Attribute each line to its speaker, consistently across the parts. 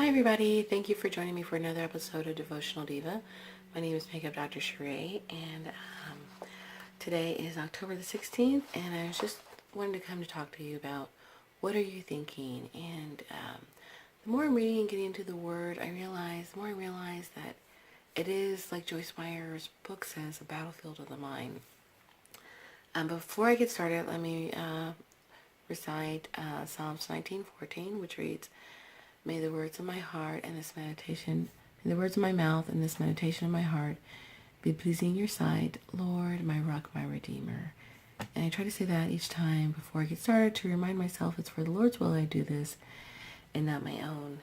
Speaker 1: Hi everybody, thank you for joining me for another episode of Devotional Diva. My name is Makeup Dr. Sheree, and today is October the 16th, and I was just wanted to come to talk to you about what are you thinking. And the more I'm reading and getting into the Word, the more I realize that it is, like Joyce Meyer's book says, a battlefield of the mind. Before I get started, let me recite Psalms 19:14, which reads, May the words of my heart and this meditation, may the words of my mouth and this meditation of my heart be pleasing in your sight, Lord, my rock, my redeemer. And I try to say that each time before I get started to remind myself it's for the Lord's will I do this and not my own.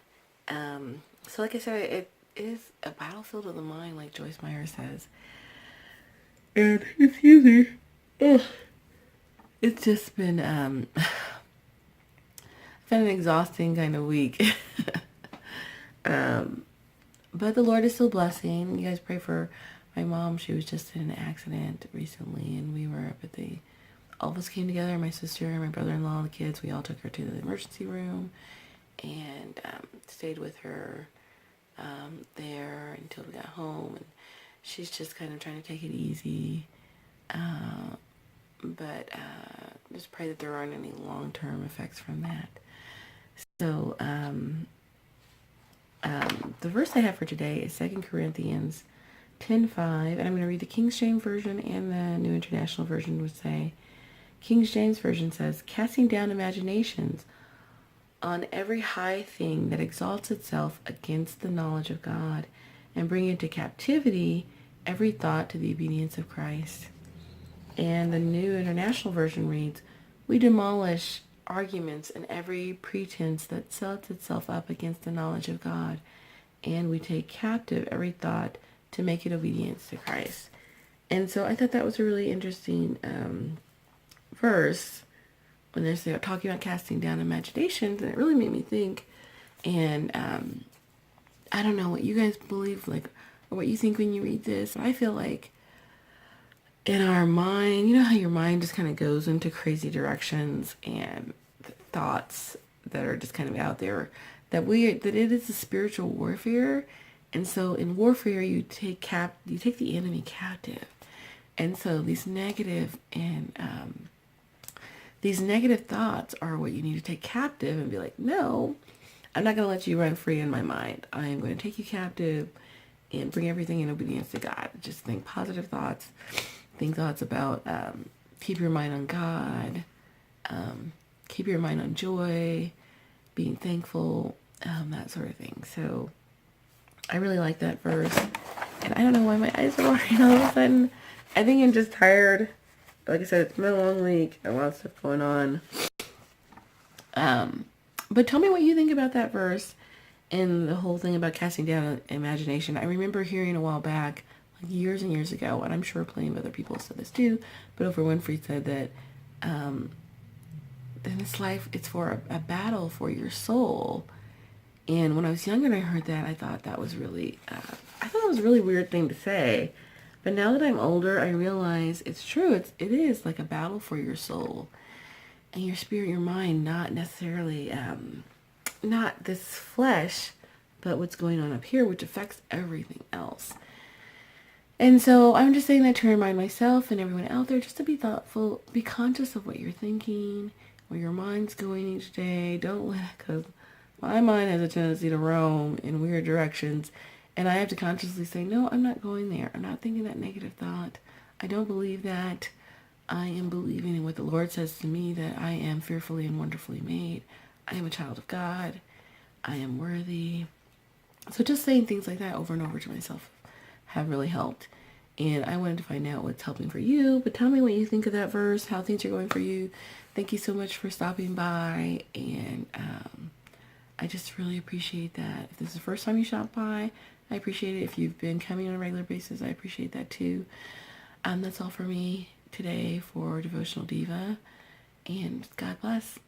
Speaker 1: So like I said, it is a battlefield of the mind, like Joyce Meyer says. And it's easy. It's just been been an exhausting kind of week. But the Lord is still blessing. You guys pray for my mom. She was just in an accident recently, and we were up at all of us came together, my sister, my brother-in-law, the kids. We all took her to the emergency room and stayed with her there until we got home. And she's just kind of trying to take it easy. But just pray that there aren't any long-term effects from that. So, the verse I have for today is 2 Corinthians 10:5, and I'm going to read the King James Version and the New International Version would say. King James Version says, casting down imaginations on every high thing that exalts itself against the knowledge of God, and bring into captivity every thought to the obedience of Christ. And the New International Version reads, we demolish arguments and every pretense that sets itself up against the knowledge of God, and we take captive every thought to make it obedience to Christ. And so I thought that was a really interesting verse when they're talking about casting down imaginations, and it really made me think. And I don't know what you guys believe, like, or what you think when you read this. I feel like in our mind, you know how your mind just kind of goes into crazy directions and thoughts that are just kind of out there, that it is a spiritual warfare. And so in warfare, you take the enemy captive. And so these negative thoughts are what you need to take captive and be like, no, I'm not going to let you run free in my mind. I am going to take you captive and bring everything in obedience to God. Just think positive thoughts. Think thoughts about keep your mind on God, keep your mind on joy, being thankful, that sort of thing. So I really like that verse. And I don't know why my eyes are watering all of a sudden. I think I'm just tired. Like I said, it's been a long week. A lot of stuff going on. But tell me what you think about that verse and the whole thing about casting down imagination. I remember hearing a while back, like years and years ago, and I'm sure plenty of other people said this too, but Oprah Winfrey said that in this life, it's for a battle for your soul. And when I was younger and I heard that, I thought that was really, a really weird thing to say. But now that I'm older, I realize it's true. It is like a battle for your soul and your spirit, your mind, not necessarily, not this flesh, but what's going on up here, which affects everything else. And so I'm just saying that to remind myself and everyone out there just to be thoughtful, be conscious of what you're thinking, where your mind's going each day. Don't let it, because my mind has a tendency to roam in weird directions, and I have to consciously say, no, I'm not going there. I'm not thinking that negative thought. I don't believe that. I am believing in what the Lord says to me, that I am fearfully and wonderfully made. I am a child of God. I am worthy. So just saying things like that over and over to myself have really helped. And I wanted to find out what's helping for you. But tell me what you think of that verse, how things are going for you. Thank you so much for stopping by. And I just really appreciate that. If this is the first time you shop by, I appreciate it. If you've been coming on a regular basis, I appreciate that too. That's all for me today for Devotional Diva. And God bless.